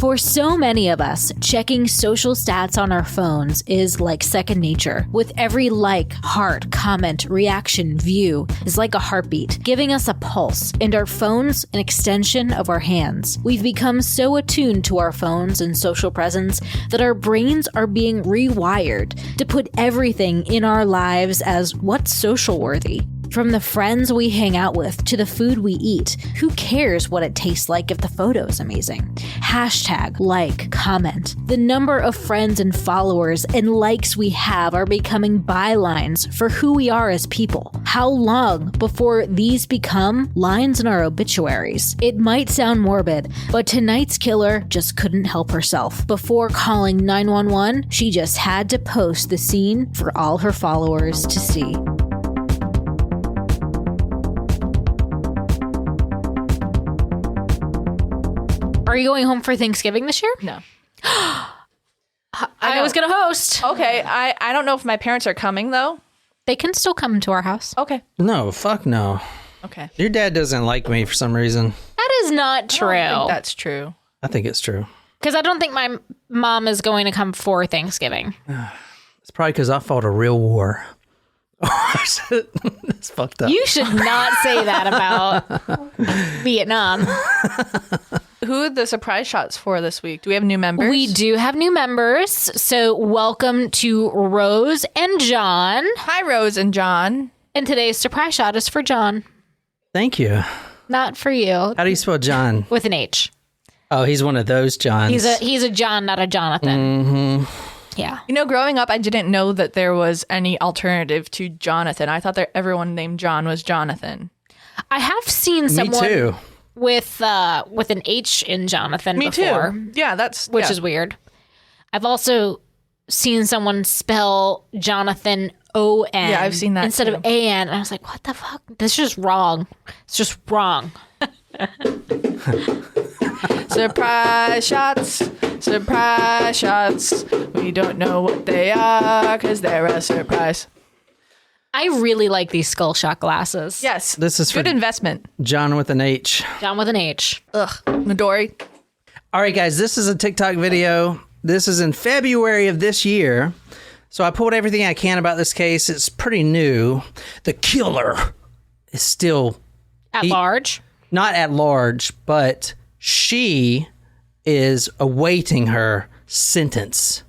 For so many of us, checking social stats on our phones is like second nature. With every like, heart, comment, reaction, view is like a heartbeat, giving us a pulse, and our phones an extension of our hands. We've become so attuned to our phones and social presence that our brains are being rewired to put everything in our lives as what's social worthy. From the friends we hang out with to the food we eat, who cares what it tastes like if the photo is amazing? Hashtag, like, comment. The number of friends and followers and likes we have are becoming bylines for who we are as people. How long before these become lines in our obituaries? It might sound morbid, but tonight's killer just couldn't help herself. Before calling 911, she just had to post the scene for all her followers to see. Are you going home for Thanksgiving this year? No. I was going to host. Okay. I don't know if my parents are coming, though. They can still come to our house. Okay. No, fuck no. Okay. Your dad doesn't like me for some reason. That is not true. I don't think that's true. I think it's true. Because I don't think my mom is going to come for Thanksgiving. It's probably because I fought a real war. It's fucked up. You should not say that about Vietnam. Who are the surprise shots for this week? Do we have new members? We do have new members. So welcome to Rose and John. Hi, Rose and John. And today's surprise shot is for John. Thank you. Not for you. How do you spell John? With an H. Oh, he's one of those Johns. He's a John, not a Jonathan. Mm-hmm. Yeah. You know, growing up, I didn't know that there was any alternative to Jonathan. I thought that everyone named John was Jonathan. I have seen someone Me too. with an H in Jonathan Me before. too. Yeah, which is weird. I've also seen someone spell Jonathan O-N. Yeah, I've seen that instead too. of A-N. And I was like, what the fuck? That's just wrong. It's just wrong. Surprise shots. Surprise shots. We don't know what they are because they're a surprise. I really like these skull shot glasses. Yes. This is good for investment. John with an H. John with an H. Ugh. Midori. All right, guys, this is a TikTok video. This is in February of this year. So I pulled everything I can about this case. It's pretty new. The killer is still At large? Not at large, but she is awaiting her sentence.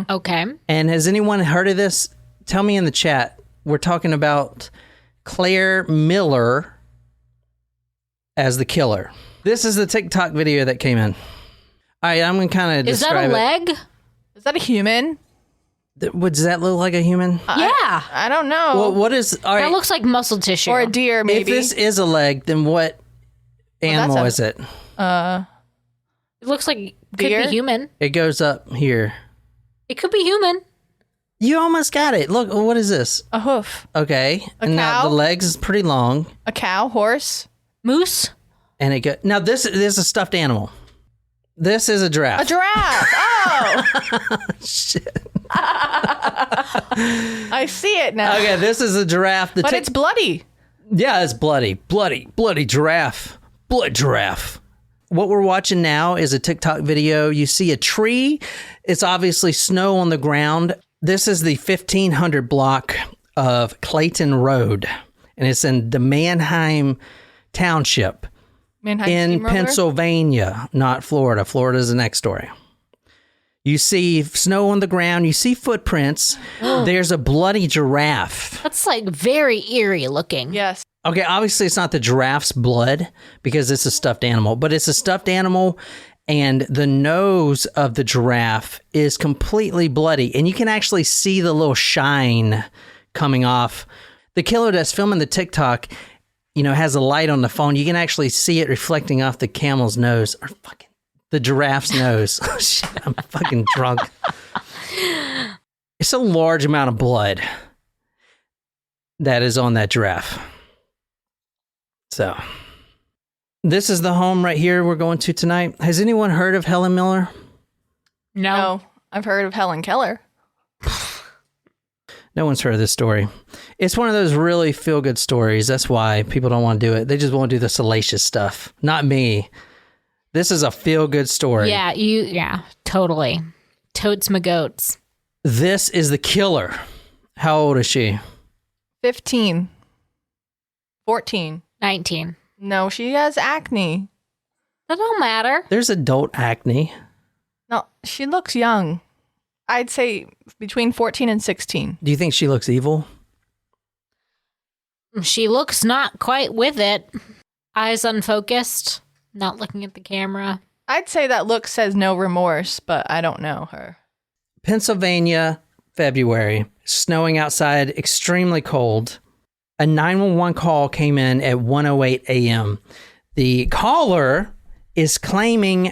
Okay. And has anyone heard of this? Tell me in the chat. We're talking about Claire Miller as the killer. This is the TikTok video that came in. All right, I'm going to kind of describe it. Is that a leg? Is that a human? Does that look like a human? Yeah. I don't know. Well, what is... All right, That looks like muscle tissue. or a deer, maybe. if this is a leg, then what animal is it? It looks like it could Deer? be human. It goes up here. It could be human. You almost got it. Look, what is this? A hoof. Okay. And now cow? the legs is pretty long. A cow? Horse? Moose? And it go. Now this is a stuffed animal. This is a giraffe. A giraffe. Oh. Shit. I see it now. Okay, this is a giraffe. But it's bloody. Yeah, it's bloody giraffe. Blood giraffe. What we're watching now is a TikTok video. You see a tree. It's obviously snow on the ground. This is the 1500 block of Clayton Road, and it's in the Manheim Township Manheim in Steamroller? Pennsylvania, not Florida. Florida's the next story. You see snow on the ground. You see footprints. There's a bloody giraffe. That's like very eerie looking. Yes. Okay, obviously it's not the giraffe's blood because it's a stuffed animal, but it's a stuffed animal and the nose of the giraffe is completely bloody and you can actually see the little shine coming off. The killer that's filming the TikTok, has a light on the phone. You can actually see it reflecting off the camel's nose or fucking the giraffe's nose. Oh, shit, I'm fucking drunk. It's a large amount of blood that is on that giraffe. So, this is the home right here we're going to tonight. Has anyone heard of Helen Miller? No. I've heard of Helen Keller. No one's heard of this story. It's one of those really feel-good stories. That's why people don't want to do it. They just want to do the salacious stuff. Not me. This is a feel-good story. Yeah, totally. Totes my goats. This is the killer. How old is she? 15. 14. 19. No, she has acne. That don't matter. There's adult acne. No, she looks young. I'd say between 14 and 16. Do you think she looks evil? She looks not quite with it. Eyes unfocused, not looking at the camera. I'd say that look says no remorse, but I don't know her. Pennsylvania, February. Snowing outside, extremely cold. A 911 call came in at 1:08 a.m. The caller is claiming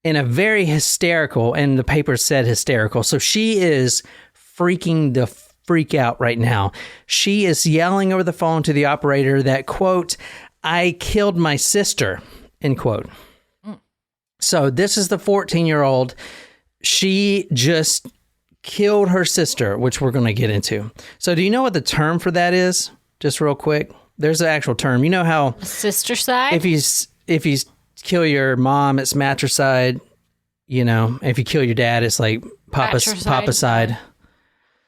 in a very hysterical, and the paper said hysterical, so she is freaking the freak out right now. She is yelling over the phone to the operator that, quote, "I killed my sister," end quote. So this is the 14-year-old. She just killed her sister, which we're going to get into. So do you know what the term for that is? Just real quick. There's an actual term. You know how Sister side? if you kill your mom, it's matricide. You know, if you kill your dad, it's like papacide.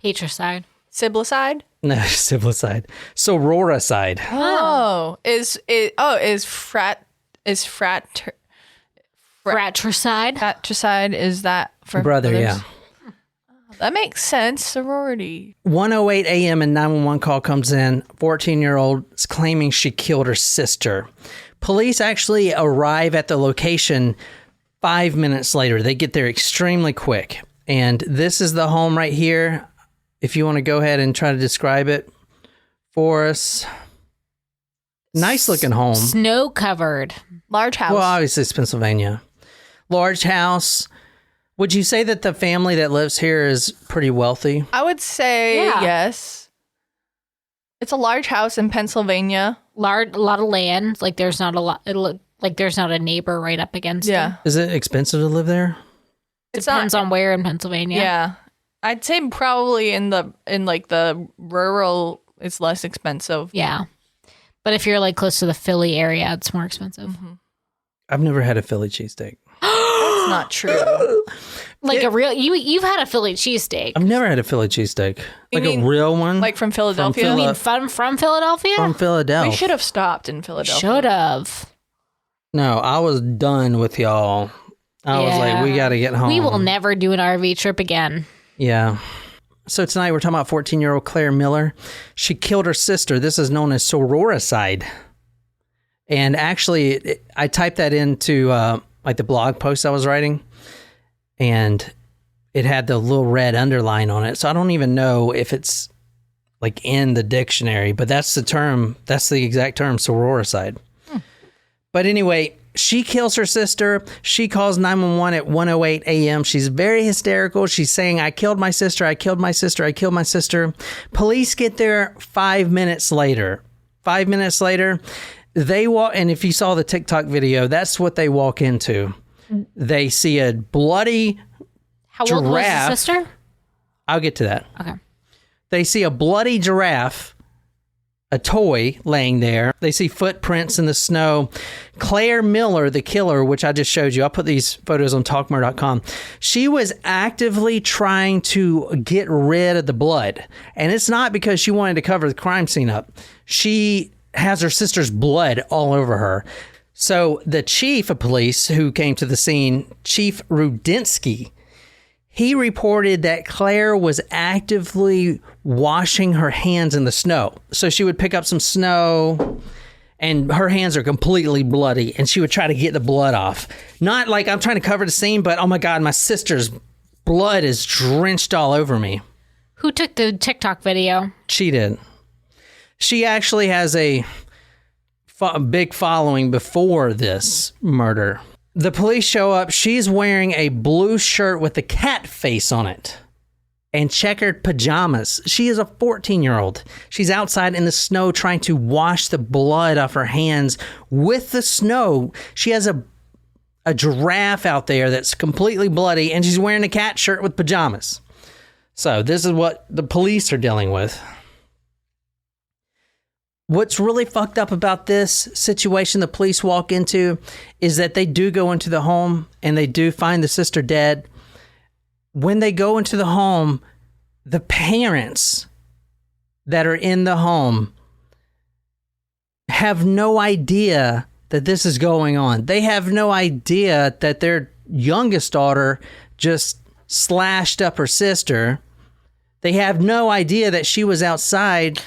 Patricide. Siblicide? No, siblicide. Sororicide. Oh, is fratricide? Is that for Brother, brothers? yeah. That makes sense. Sorority. 1:08 a.m. and 911 call comes in. 14-year-old is claiming she killed her sister. Police actually arrive at the location 5 minutes later. They get there extremely quick. And this is the home right here. If you want to go ahead and try to describe it for us. Nice looking home. Snow covered. Large house. Well, obviously it's Pennsylvania. Large house. Would you say that the family that lives here is pretty wealthy? I would say yes. It's a large house in Pennsylvania. A lot of land. Like there's not a lot. Like there's not a neighbor right up against it. Is it expensive to live there? Depends on where in Pennsylvania. Yeah. I'd say probably in the rural, it's less expensive. Yeah. But if you're like close to the Philly area, it's more expensive. Mm-hmm. I've never had a Philly cheesesteak. That's not true. Like a real, you've had a Philly cheesesteak. I've never had a Philly cheesesteak. Like a real one? Like from Philadelphia? You mean from Philadelphia? From Philadelphia. We should have stopped in Philadelphia. Should have. No, I was done with y'all. I was like, we got to get home. We will never do an RV trip again. Yeah. So tonight we're talking about 14-year-old Claire Miller. She killed her sister. This is known as sororicide. And actually, I typed that into like the blog post I was writing, and it had the little red underline on it. So I don't even know if it's like in the dictionary, but that's the term. That's the exact term, sororicide. But anyway, she kills her sister. She calls 911 at 1:08 a.m. She's very hysterical. She's saying, "I killed my sister. I killed my sister. I killed my sister." Police get there 5 minutes later. 5 minutes later, they walk, and if you saw the TikTok video, that's what they walk into. They see a bloody How giraffe. old was the sister? I'll get to that. Okay. They see a bloody giraffe, a toy laying there. They see footprints in the snow. Claire Miller, the killer, which I just showed you, I'll put these photos on talkmore.com. She was actively trying to get rid of the blood. And it's not because she wanted to cover the crime scene up. She has her sister's blood all over her. So the chief of police who came to the scene, Chief Rudinsky, he reported that Claire was actively washing her hands in the snow. So she would pick up some snow and her hands are completely bloody and she would try to get the blood off. Not like I'm trying to cover the scene, but oh my God, my sister's blood is drenched all over me. Who took the TikTok video? She did. She actually has a big following before this murder. The police show up. She's wearing a blue shirt with a cat face on it and checkered pajamas. She is a 14-year-old. She's outside in the snow trying to wash the blood off her hands with the snow. She has a giraffe out there that's completely bloody, and she's wearing a cat shirt with pajamas. So this is what the police are dealing with. What's really fucked up about this situation the police walk into is that they do go into the home and they do find the sister dead. When they go into the home, the parents that are in the home have no idea that this is going on. They have no idea that their youngest daughter just slashed up her sister. They have no idea that she was outside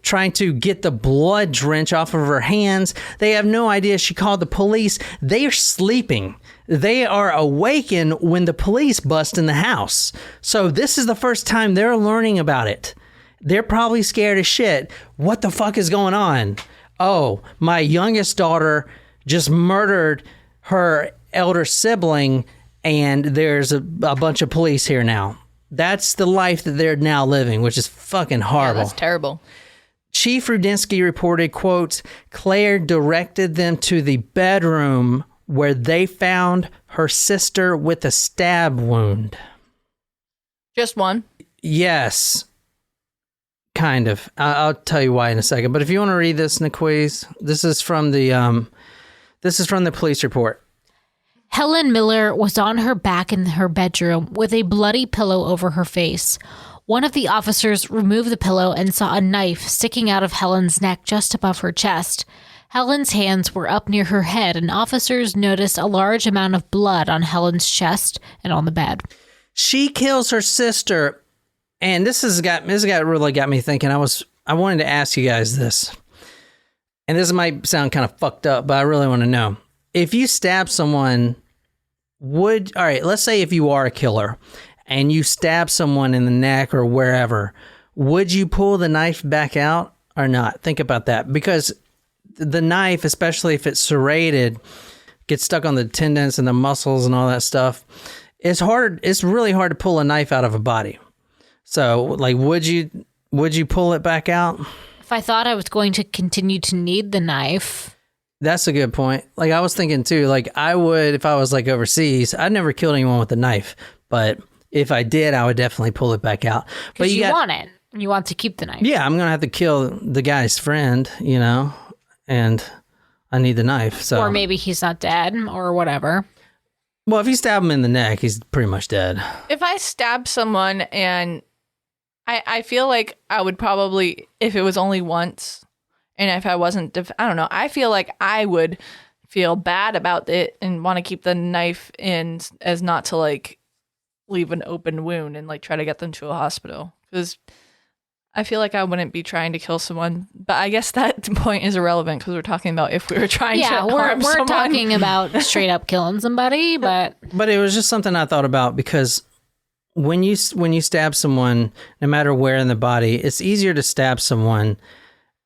trying to get the blood drench off of her hands. They have no idea she called the police. They are sleeping. They are awakened when the police bust in the house. So this is the first time they're learning about it. They're probably scared as shit. What the fuck is going on? Oh, my youngest daughter just murdered her elder sibling, and there's a bunch of police here now. That's the life that they're now living, which is fucking horrible. Yeah, that's terrible. Chief Rudinsky reported, quote, Claire directed them to the bedroom where they found her sister with a stab wound. Just one? Yes. Kind of. I'll tell you why in a second. But if you want to read this, Niquiz, this is from the police report. Helen Miller was on her back in her bedroom with a bloody pillow over her face. One of the officers removed the pillow and saw a knife sticking out of Helen's neck just above her chest. Helen's hands were up near her head, and officers noticed a large amount of blood on Helen's chest and on the bed. She kills her sister, and this really got me thinking. I wanted to ask you guys this, and this might sound kind of fucked up, but I really want to know. If you stab someone, let's say if you are a killer and you stab someone in the neck or wherever, would you pull the knife back out or not? Think about that, because the knife, especially if it's serrated, gets stuck on the tendons and the muscles and all that stuff. It's really hard to pull a knife out of a body. So, like, would you pull it back out? If I thought I was going to continue to need the knife. That's a good point. Like, I was thinking too, like, I would, if I was like overseas, I'd never killed anyone with a knife, but if I did, I would definitely pull it back out. Because you want it. You want to keep the knife. Yeah, I'm going to have to kill the guy's friend, and I need the knife. So. Or maybe he's not dead or whatever. Well, if you stab him in the neck, he's pretty much dead. If I stab someone and I feel like I would probably, if it was only once, and if I wasn't, I don't know, I feel like I would feel bad about it and want to keep the knife in as not to like leave an open wound and like try to get them to a hospital. Because I feel like I wouldn't be trying to kill someone. But I guess that point is irrelevant because we're talking about if we were trying to harm someone. We're talking about straight up killing somebody, but it was just something I thought about because when you stab someone, no matter where in the body, it's easier to stab someone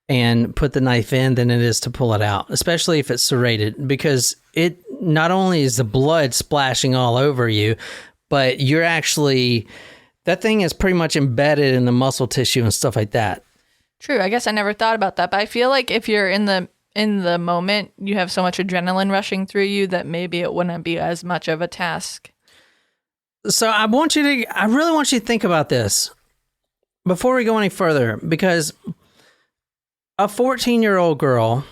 and put the knife in than it is to pull it out, especially if it's serrated, because it not only is the blood splashing all over you, but you're actually, that thing is pretty much embedded in the muscle tissue and stuff like that. True. I guess I never thought about that, but I feel like if you're in the moment, you have so much adrenaline rushing through you that maybe it wouldn't be as much of a task. So I really want you to think about this before we go any further, because a 14-year-old girl,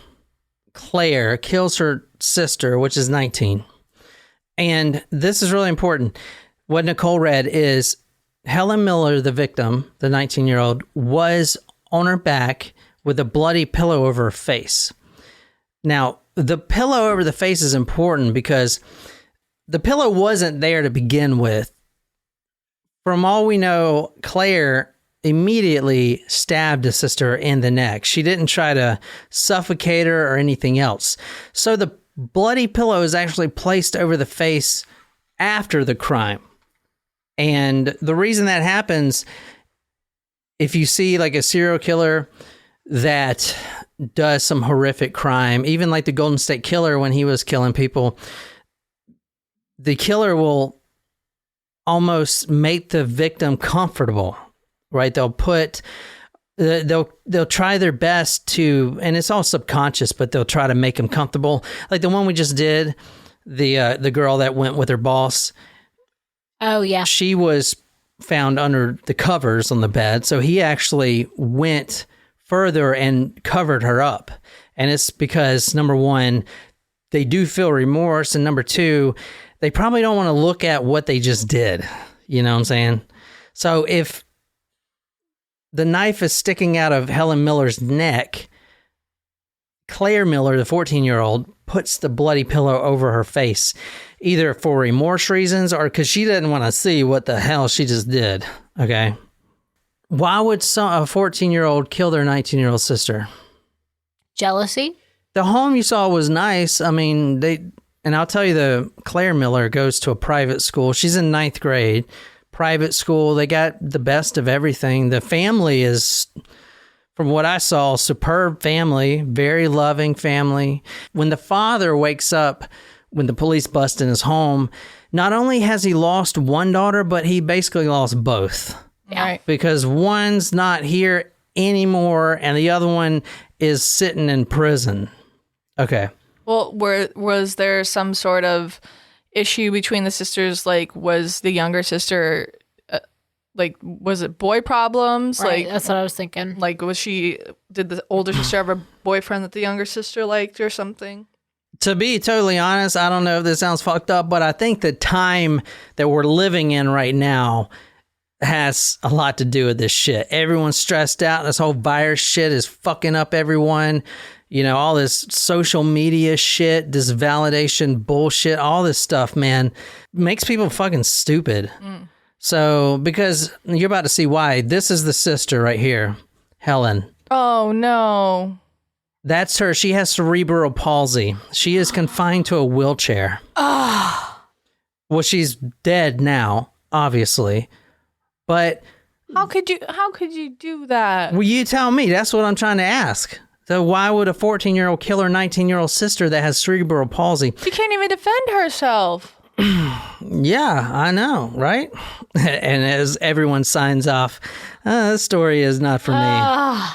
Claire, kills her sister, which is 19. And this is really important. What Nicole read is Helen Miller, the victim, the 19-year-old, was on her back with a bloody pillow over her face. Now, the pillow over the face is important because the pillow wasn't there to begin with. From all we know, Claire immediately stabbed his sister in the neck. She didn't try to suffocate her or anything else. So the bloody pillow is actually placed over the face after the crime. And the reason that happens, if you see like a serial killer that does some horrific crime, even like the Golden State Killer when he was killing people, the killer will almost make the victim comfortable, right? They'll try their best to, and it's all subconscious, but they'll try to make them comfortable. Like the one we just did, the girl that went with her boss. Oh yeah. She was found under the covers on the bed. So he actually went further and covered her up. And it's because, number one, they do feel remorse. And number two, they probably don't want to look at what they just did. You know what I'm saying? So if the knife is sticking out of Helen Miller's neck, Claire Miller, the 14-year-old, puts the bloody pillow over her face, either for remorse reasons or because she didn't want to see what the hell she just did. Okay. Why would a 14-year-old kill their 19-year-old sister? Jealousy? The home you saw was nice. I mean, and I'll tell you, the Claire Miller goes to a private school. She's in 9th grade. Private school. They got the best of everything. The family is, from what I saw, superb family, very loving family. When the father wakes up, when the police bust in his home, not only has he lost one daughter, but he basically lost both. Yeah. Right. Because one's not here anymore and the other one is sitting in prison. Okay. Well, was there some sort of issue between the sisters? Like, was the younger sister, was it boy problems? Right, like, that's what I was thinking. Like, did the older sister have a boyfriend that the younger sister liked or something? To be totally honest, I don't know if this sounds fucked up, but I think the time that we're living in right now has a lot to do with this shit. Everyone's stressed out. This whole virus shit is fucking up everyone. You know, all this social media shit, this validation bullshit, all this stuff, man, makes people fucking stupid. So, because you're about to see why. This is the sister right here, Helen. Oh, no. That's her. She has cerebral palsy. She is confined to a wheelchair. Well, she's dead now, obviously. But how could you do that? Well, you tell me. That's what I'm trying to ask. So why would a 14-year-old kill her 19-year-old sister that has cerebral palsy? She can't even defend herself. Yeah, I know, right? And as everyone signs off, this story is not for me.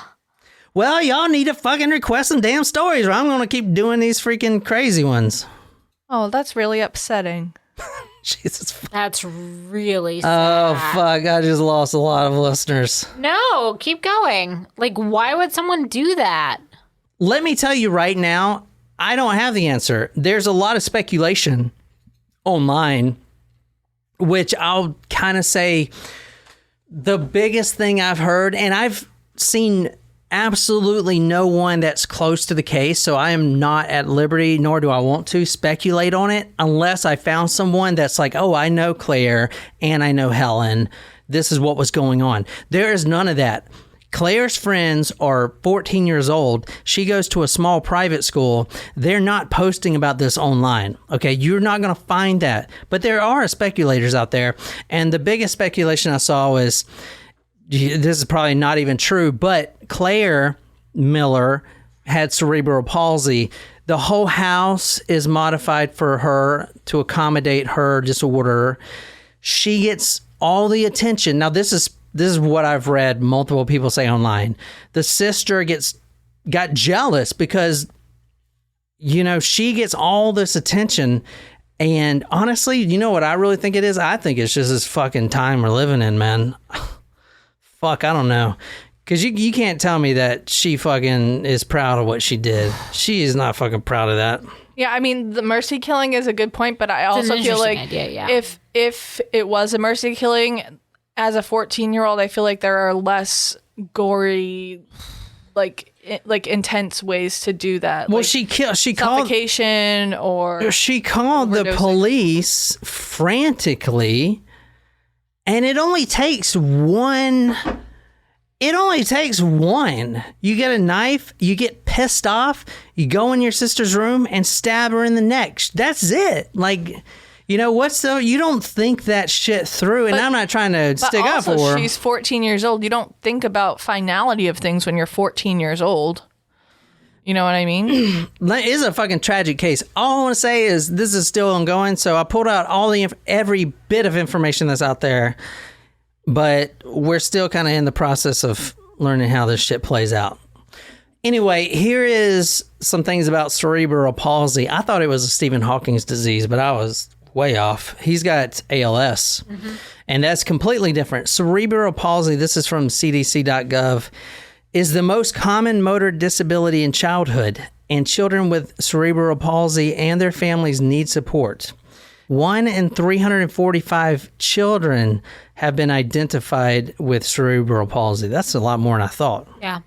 Well, y'all need to fucking request some damn stories or I'm going to keep doing these freaking crazy ones. Oh, that's really upsetting. Jesus. That's really sad. Oh, fuck. I just lost a lot of listeners. No, keep going. Like, why would someone do that? Let me tell you right now, I don't have the answer. There's a lot of speculation online, which I'll kind of say the biggest thing I've heard, and I've seen absolutely no one that's close to the case, so I am not at liberty, nor do I want to speculate on it, unless I found someone that's like, oh, I know Claire and I know Helen. This is what was going on. There is none of that. Claire's friends are 14 years old. She goes to a small private school. They're not posting about this online. Okay, you're not going to find that. But there are speculators out there. And the biggest speculation I saw was, this is probably not even true, but Claire Miller had cerebral palsy. The whole house is modified for her to accommodate her disorder. She gets all the attention. Now, this is what I've read multiple people say online. The sister got jealous because, you know, she gets all this attention. And honestly, you know what I really think it is? I think it's just this fucking time we're living in, man. Fuck, I don't know. Because you can't tell me that she fucking is proud of what she did. She is not fucking proud of that. Yeah, I mean, the mercy killing is a good point, but I also feel like idea, yeah. if it was a mercy killing, as a 14-year-old, I feel like there are less gory, like intense ways to do that. Well, like she called suffocation or she called the police frantically, and it only takes one. It only takes one. You get a knife, you get pissed off, you go in your sister's room and stab her in the neck. That's it. Like, you know, you don't think that shit through, and I'm not trying to stick up for her. She's 14 years old. You don't think about finality of things when you're 14 years old. You know what I mean? It is a fucking tragic case. All I want to say is this is still ongoing, so I pulled out every bit of information that's out there, but we're still kind of in the process of learning how this shit plays out. Anyway, here is some things about cerebral palsy. I thought it was a Stephen Hawking's disease, but I was way off. He's got ALS, and that's completely different. Cerebral palsy, this is from cdc.gov. is the most common motor disability in childhood, and children with cerebral palsy and their families need support. 1 in 345 children have been identified with cerebral palsy. That's a lot more than I thought. Yeah.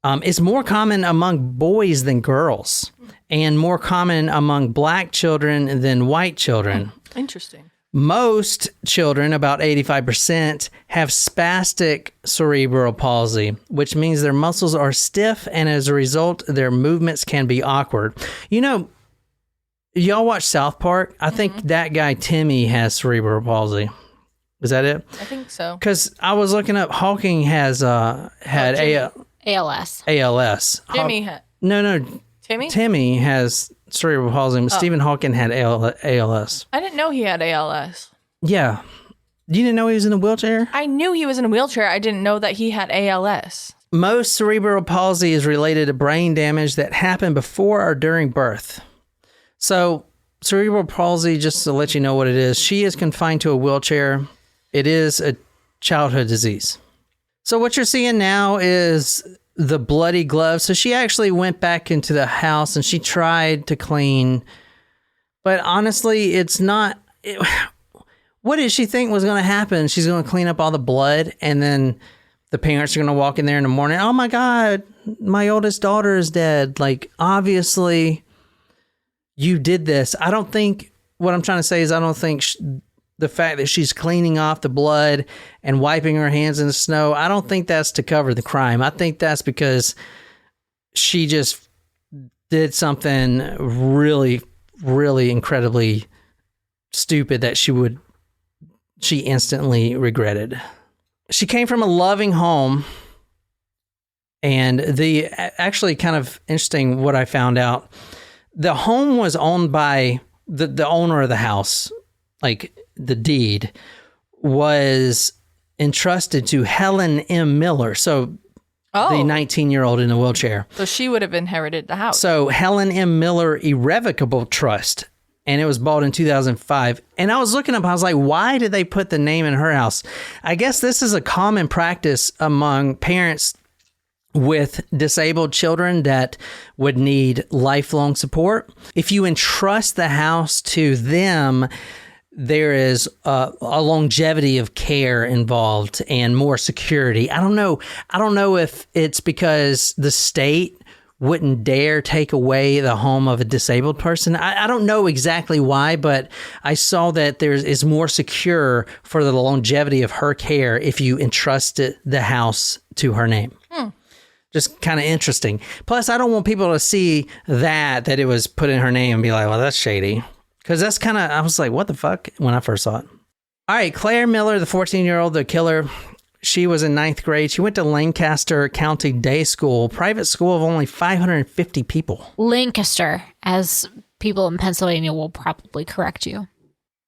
It's more common among boys than girls, and more common among black children than white children. Interesting. Most children, about 85%, have spastic cerebral palsy, which means their muscles are stiff, and as a result, their movements can be awkward. You know, y'all watch South Park? I think that guy, Timmy, has cerebral palsy. Is that it? I think so. Because I was looking up, Hawking has had ALS. ALS. Jimmy had. No. Timmy has cerebral palsy. Stephen Hawking had ALS. I didn't know he had ALS. Yeah. You didn't know he was in a wheelchair? I knew he was in a wheelchair. I didn't know that he had ALS. Most cerebral palsy is related to brain damage that happened before or during birth. So, cerebral palsy, just to let you know what it is, she is confined to a wheelchair. It is a childhood disease. So what you're seeing now is the bloody glove. So she actually went back into the house and she tried to clean. But honestly, it's not... what did she think was going to happen? She's going to clean up all the blood, and then the parents are going to walk in there in the morning. Oh my God, my oldest daughter is dead. Like, obviously, you did this. I don't think... what I'm trying to say is I don't think... the fact that she's cleaning off the blood and wiping her hands in the snow, I don't think that's to cover the crime. I think that's because she just did something really, really incredibly stupid that she instantly regretted. She came from a loving home, and actually kind of interesting what I found out, the home was owned by the owner of the house, like the deed was entrusted to Helen M. Miller. So the 19-year-old in the wheelchair. So she would have inherited the house. So Helen M. Miller Irrevocable Trust. And it was bought in 2005. And I was looking up, I was like, why did they put the name in her house? I guess this is a common practice among parents with disabled children that would need lifelong support. If you entrust the house to them, there is a longevity of care involved and more security. I don't know if it's because the state wouldn't dare take away the home of a disabled person. I don't know exactly why, but I saw that there is more secure for the longevity of her care if you entrust the house to her name. Just kind of interesting. Plus, I don't want people to see that it was put in her name and be like, well, that's shady. Because that's kind of, I was like, what the fuck, when I first saw it. All right, Claire Miller, the 14-year-old, the killer, she was in 9th grade. She went to Lancaster County Day School, private school of only 550 people. Lancaster, as people in Pennsylvania will probably correct you.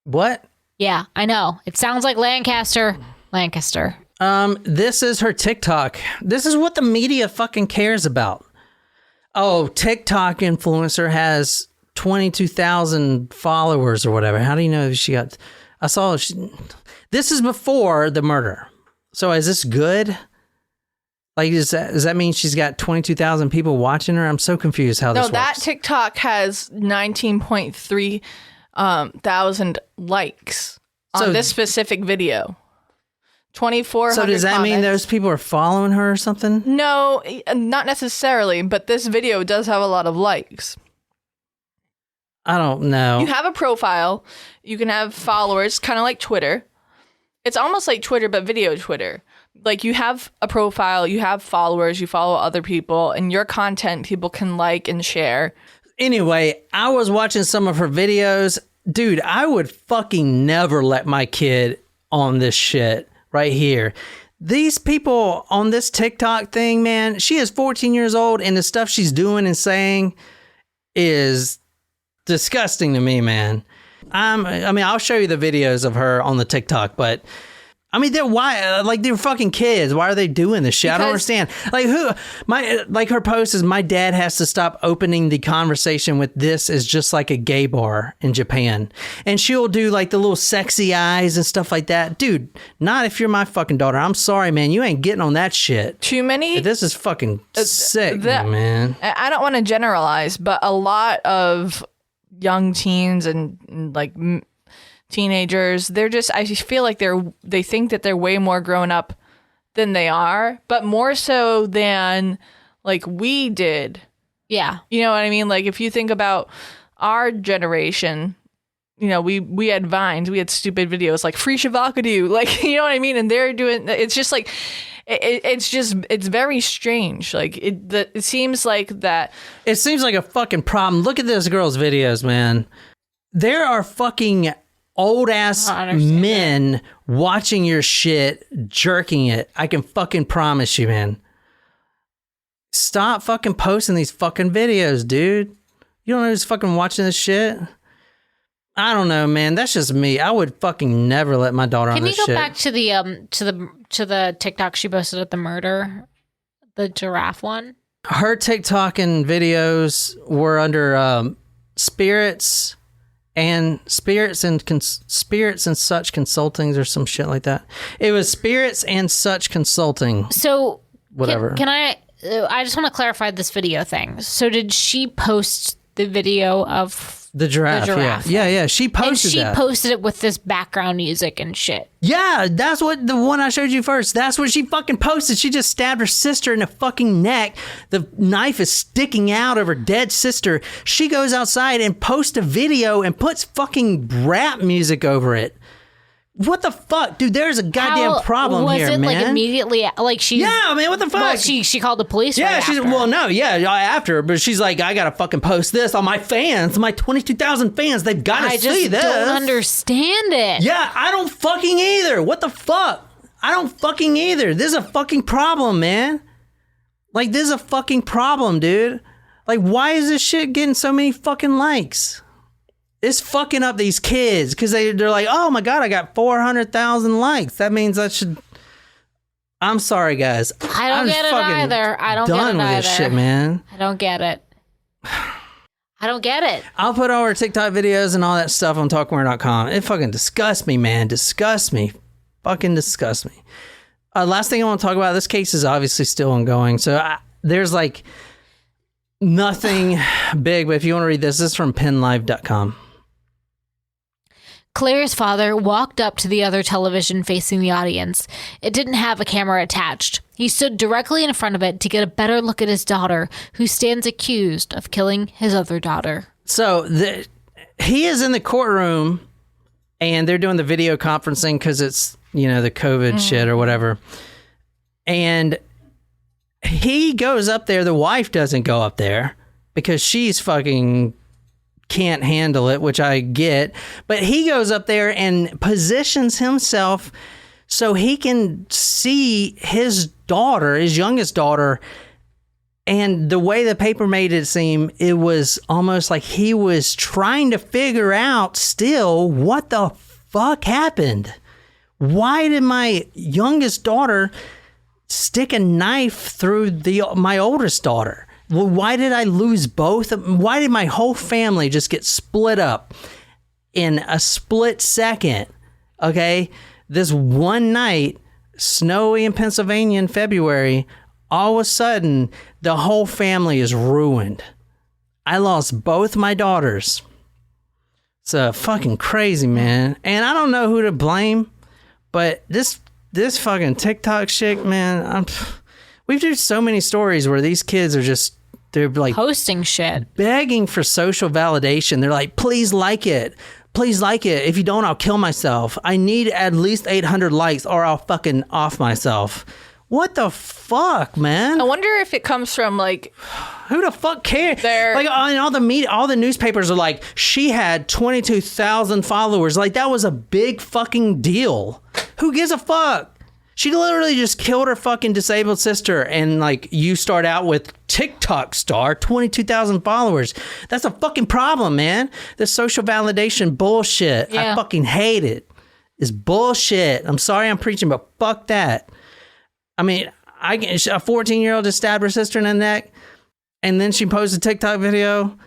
What? Yeah, I know. It sounds like Lancaster. This is her TikTok. This is what the media fucking cares about. Oh, TikTok influencer has 22,000 followers or whatever. How do you know she got... this is before the murder. So is this good? Like, does that mean she's got 22,000 people watching her? I'm so confused how this works. No, that TikTok has 19.3 thousand likes on this specific video. 2,400 So does that mean those people are following her or something? No, not necessarily, but this video does have a lot of likes. I don't know. You have a profile. You can have followers, kind of like Twitter. It's almost like Twitter, but video Twitter. Like, you have a profile, you have followers, you follow other people, and your content people can like and share. Anyway, I was watching some of her videos. Dude, I would fucking never let my kid on this shit right here. These people on this TikTok thing, man, she is 14 years old, and the stuff she's doing and saying is disgusting to me, man. I'll show you the videos of her on the TikTok, but I mean, they're fucking kids. Why are they doing this shit? I don't understand. Like her post is, my dad has to stop opening the conversation with this is just like a gay bar in Japan. And she'll do like the little sexy eyes and stuff like that. Dude, not if you're my fucking daughter. I'm sorry, man. You ain't getting on that shit. Too many. This is fucking sick, man. I don't want to generalize, but a lot of young teens and like teenagers, I feel like they think that they're way more grown up than they are, but more so than like we did. Yeah. You know what I mean? Like if you think about our generation, you know, we had Vines, we had stupid videos like Free Shavakadu, like, you know what I mean? And they're doing, it's just like, it's very strange. Like it seems like that. It seems like a fucking problem. Look at this girl's videos, man. There are fucking old ass men watching your shit, jerking it. I can fucking promise you, man. Stop fucking posting these fucking videos, dude. You don't know who's fucking watching this shit? I don't know, man. That's just me. I would fucking never let my daughter on this shit. Can you go back to the TikTok she posted at the murder, the giraffe one? Her TikTok and videos were under spirits and such consultings or some shit like that. It was spirits and such consulting. So whatever. Can I just want to clarify this video thing. So did she post the video of the giraffe? Yeah. She posted that. Posted it with this background music and shit. Yeah, that's what the one I showed you first. That's what she fucking posted. She just stabbed her sister in the fucking neck. The knife is sticking out of her dead sister. She goes outside and posts a video and puts fucking rap music over it. What the fuck, dude? There's a goddamn problem here, man. Was it like immediately, like she? Yeah, man. What the fuck? Well, she called the police. Yeah, right she's after. after, but she's like, I gotta fucking post this on my fans, my 22,000 fans. They've got to see this. I don't understand it. Yeah, I don't fucking either. What the fuck? I don't fucking either. This is a fucking problem, man. Like, this is a fucking problem, dude. Like, why is this shit getting so many fucking likes? It's fucking up these kids because they're like, oh my God, I got 400,000 likes. That means I should. I'm sorry, guys. I don't get it either. I don't get it either. Done with this shit, man. I don't get it. I don't get it. I'll put all our TikTok videos and all that stuff on talkware.com. It fucking disgusts me, man. Disgusts me. Fucking disgusts me. Last thing I want to talk about, this case is obviously still ongoing. So there's like nothing big, but if you want to read this is from penlive.com. Claire's father walked up to the other television facing the audience. It didn't have a camera attached. He stood directly in front of it to get a better look at his daughter, who stands accused of killing his other daughter. So he is in the courtroom, and they're doing the video conferencing because it's, you know, the COVID shit or whatever. And he goes up there. The wife doesn't go up there because she's fucking can't handle it, which I get, but he goes up there and positions himself so he can see his daughter, his youngest daughter. And the way the paper made it seem, it was almost like he was trying to figure out still what the fuck happened. Why did my youngest daughter stick a knife through my oldest daughter? Well, why did I lose both? Why did my whole family just get split up in a split second? Okay, this one night, snowy in Pennsylvania in February, all of a sudden, the whole family is ruined. I lost both my daughters. It's fucking crazy, man. And I don't know who to blame, but this fucking TikTok shit, man, we've done so many stories where these kids are just, they're like posting shit, begging for social validation. They're like, please like it. Please like it. If you don't, I'll kill myself. I need at least 800 likes or I'll fucking off myself. What the fuck, man? I wonder if it comes from like, who the fuck cares? Like all the media, all the newspapers are like, she had 22,000 followers. Like that was a big fucking deal. Who gives a fuck? She literally just killed her fucking disabled sister, and like you start out with TikTok star, 22,000 followers. That's a fucking problem, man. This social validation bullshit. Yeah. I fucking hate it. is bullshit. I'm sorry I'm preaching, but fuck that. I mean, a 14-year-old just stabbed her sister in the neck, and then she posted a TikTok video.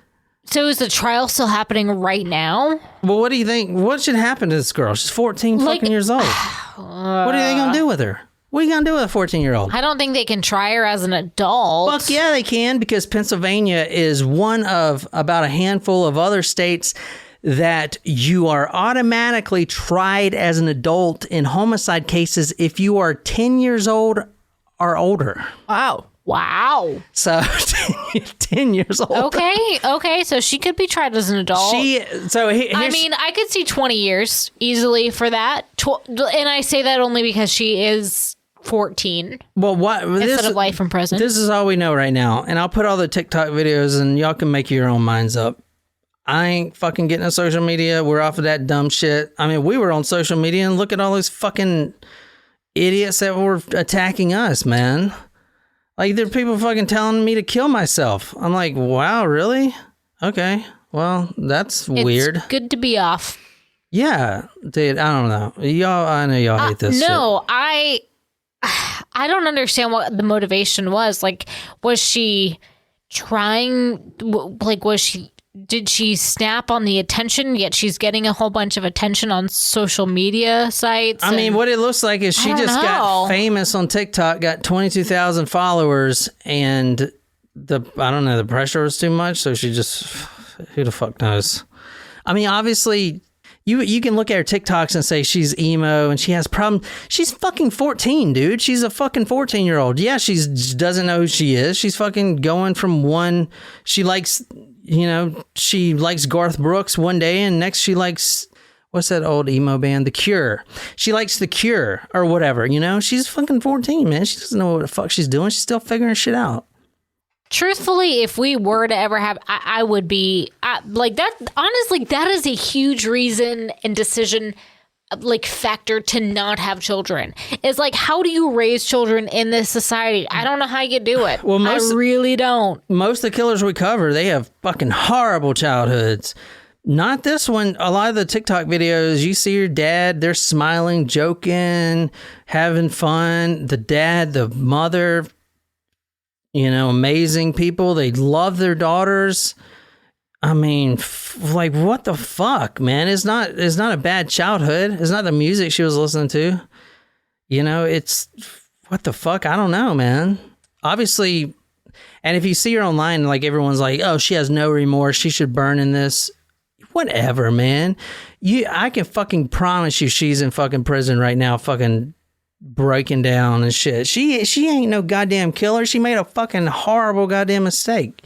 So is the trial still happening right now? Well, what do you think? What should happen to this girl? She's 14 fucking years old. What are they going to do with her? What are you going to do with a 14-year-old? I don't think they can try her as an adult. Fuck yeah, they can, because Pennsylvania is one of about a handful of other states that you are automatically tried as an adult in homicide cases if you are 10 years old or older. Wow. So 10 years old. Okay. So she could be tried as an adult. I mean, I could see 20 years easily for that. And I say that only because she is 14. Well, instead of life in prison. This is all we know right now. And I'll put all the TikTok videos and y'all can make your own minds up. I ain't fucking getting on social media. We're off of that dumb shit. I mean, we were on social media and look at all those fucking idiots that were attacking us, man. Like, there are people fucking telling me to kill myself. I'm like, wow, really? Okay. Well, that's weird. It's good to be off. Yeah. Dude, I don't know. I know y'all hate this shit. I don't understand what the motivation was. Like, was she trying, did she snap on the attention, yet she's getting a whole bunch of attention on social media sites? I mean, what it looks like is she just got famous on TikTok, got 22,000 followers, and the pressure was too much, so she just, who the fuck knows? I mean, obviously, you can look at her TikToks and say she's emo and she has problems. She's fucking 14, dude. She's a fucking 14-year-old. Yeah, she doesn't know who she is. She's fucking going from one, she likes Garth Brooks one day, and next she likes, what's that old emo band? The Cure. She likes The Cure or whatever, She's fucking 14, man. She doesn't know what the fuck she's doing. She's still figuring shit out. Truthfully, if we were to ever have, I would be like that. Honestly, that is a huge reason and decision, factor to not have children. It's like, how do you raise children in this society? I don't know how you do it. Well, I really don't. Most of the killers we cover, they have fucking horrible childhoods. Not this one. A lot of the TikTok videos, you see your dad, they're smiling, joking, having fun. The dad, the mother, amazing people. They love their daughters. I mean, what the fuck, man? It's not a bad childhood. It's not the music she was listening to. It's what the fuck? I don't know, man. Obviously, and if you see her online, like, everyone's like, oh, she has no remorse. She should burn in this. Whatever, man. I can fucking promise you she's in fucking prison right now, fucking breaking down and shit. She ain't no goddamn killer. She made a fucking horrible goddamn mistake.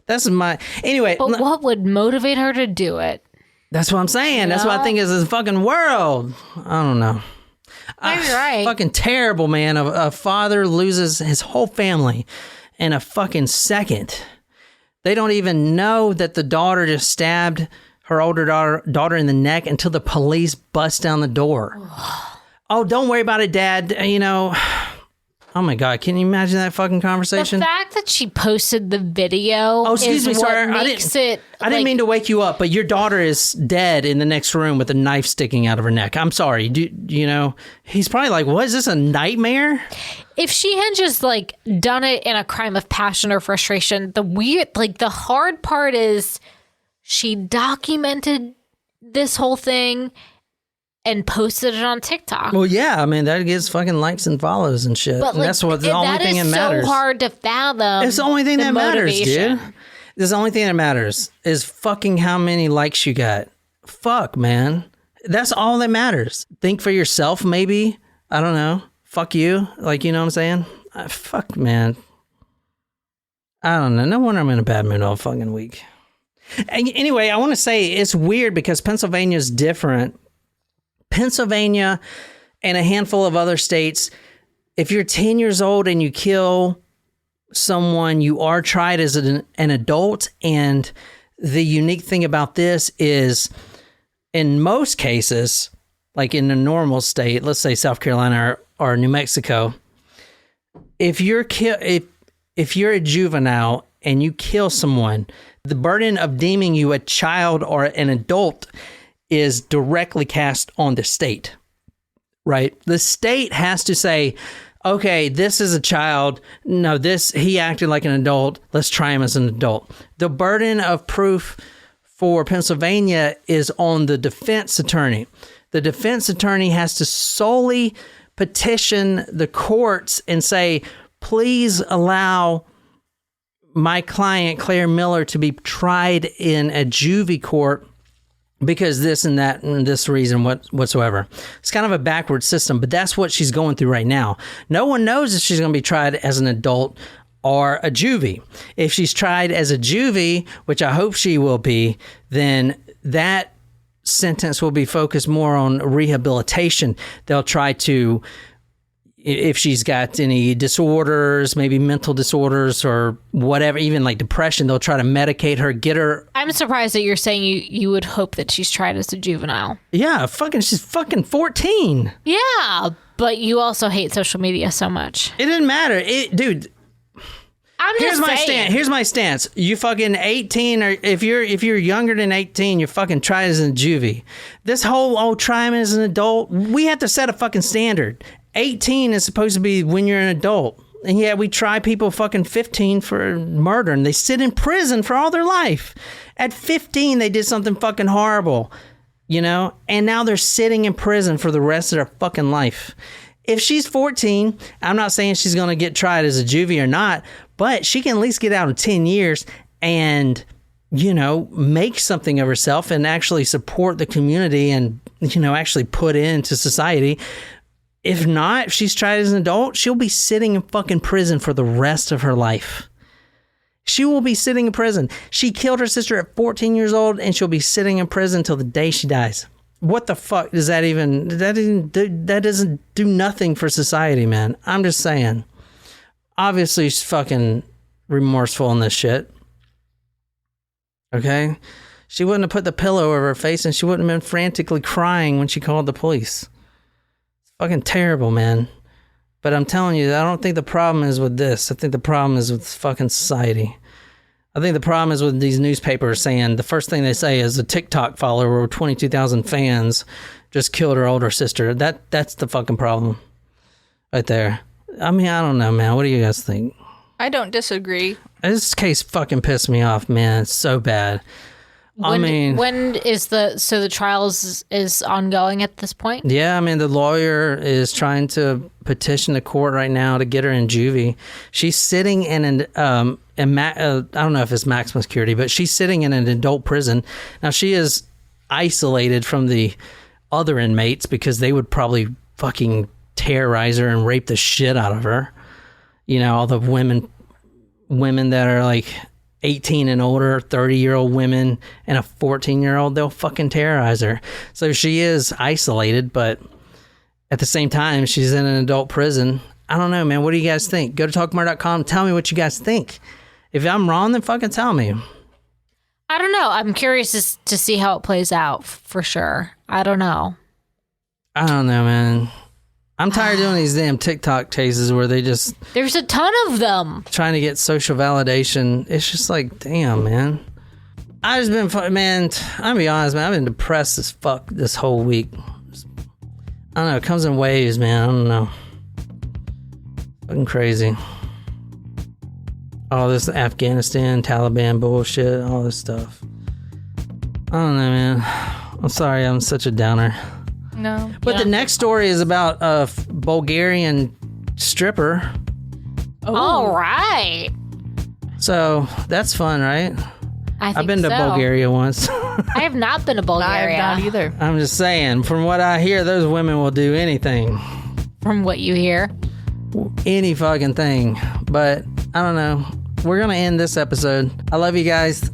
That's anyway. But what would motivate her to do it? That's what I'm saying. That's what I think is this fucking world. I don't know. You're right. Fucking terrible, man. A father loses his whole family in a fucking second. They don't even know that the daughter just stabbed her older daughter in the neck until the police bust down the door. Oh, don't worry about it, Dad. Oh my God, can you imagine that fucking conversation? The fact that she posted the video I didn't mean to wake you up, but your daughter is dead in the next room with a knife sticking out of her neck. I'm sorry. He's probably like, what, is this a nightmare? If she had just done it in a crime of passion or frustration, the hard part is she documented this whole thing and posted it on TikTok. Well, yeah, I mean, that gets fucking likes and follows and shit. But that's the only thing that matters. It's so hard to fathom. It's the only thing that matters, dude. It's the only thing that matters is fucking how many likes you got. Fuck, man. That's all that matters. Think for yourself, maybe. I don't know. Fuck you. You know what I'm saying? Fuck, man. I don't know. No wonder I'm in a bad mood all fucking week. Anyway, I want to say it's weird because Pennsylvania's different. Pennsylvania and a handful of other states, if you're 10 years old and you kill someone, you are tried as an adult. And the unique thing about this is, in most cases, like in a normal state, let's say South Carolina or New Mexico, if you're a juvenile and you kill someone, the burden of deeming you a child or an adult is directly cast on the state. right? The state has to say, okay, this is a child. No, he acted like an adult. Let's try him as an adult. The burden of proof for Pennsylvania is on the defense attorney. The defense attorney has to solely petition the courts and say, please allow my client, Claire Miller, to be tried in a juvie court because this and that and this reason whatsoever. It's kind of a backward system, but that's what she's going through right now. No one knows if she's going to be tried as an adult or a juvie. If she's tried as a juvie, which I hope she will be, then that sentence will be focused more on rehabilitation. They'll try to, if she's got any disorders, maybe mental disorders or whatever, even like depression, they'll try to medicate her, get her. I'm surprised that you're saying you would hope that she's tried as a juvenile. Yeah, she's fucking 14. Yeah, but you also hate social media so much. It didn't matter. Dude. Here's my stance. You fucking 18, or if you're younger than 18, you're fucking tried as a juvie. This whole try him as an adult, we have to set a fucking standard. 18 is supposed to be when you're an adult. And yeah, we try people fucking 15 for murder and they sit in prison for all their life. At 15, they did something fucking horrible, and now they're sitting in prison for the rest of their fucking life. If she's 14, I'm not saying she's going to get tried as a juvie or not, but she can at least get out in 10 years and, make something of herself and actually support the community and, actually put into society. If not, if she's tried as an adult, she'll be sitting in fucking prison for the rest of her life. She will be sitting in prison. She killed her sister at 14 years old, and she'll be sitting in prison until the day she dies. What the fuck does that even... That doesn't do nothing for society, man. I'm just saying. Obviously, she's fucking remorseful in this shit. Okay? She wouldn't have put the pillow over her face, and she wouldn't have been frantically crying when she called the police. Fucking terrible, man. But I'm telling you, I don't think the problem is with this. I think the problem is with fucking society. I think the problem is with these newspapers saying the first thing they say is a TikTok follower with 22,000 fans just killed her older sister. That's the fucking problem right there. I mean, I don't know, man. What do you guys think? I don't disagree. This case fucking pissed me off, man. It's so bad. When is the trial is ongoing at this point? Yeah, I mean, the lawyer is trying to petition the court right now to get her in juvie. She's sitting in I don't know if it's maximum security, but she's sitting in an adult prison. Now, she is isolated from the other inmates because they would probably fucking terrorize her and rape the shit out of her. All the women that are like 18 and older, 30-year-old women, and a 14-year-old, they'll fucking terrorize her. So she is isolated, but at the same time, she's in an adult prison. I don't know, man. What do you guys think? Go to talkmurder.com. Tell me what you guys think. If I'm wrong, then fucking tell me. I don't know. I'm curious to see how it plays out, for sure. I don't know, man. I'm tired of doing these damn TikTok cases where they just... There's a ton of them. Trying to get social validation. It's just like, damn, man. I've just been... Man, I'll be honest, man. I've been depressed as fuck this whole week. I don't know. It comes in waves, man. I don't know. Fucking crazy. All this Afghanistan, Taliban bullshit, all this stuff. I don't know, man. I'm sorry I'm such a downer. No. But the next story is about a Bulgarian stripper. Oh. All right. So that's fun, right? I've been to Bulgaria once. I have not been to Bulgaria. I have not either. I'm just saying, from what I hear, those women will do anything. From what you hear? Any fucking thing. But I don't know. We're going to end this episode. I love you guys.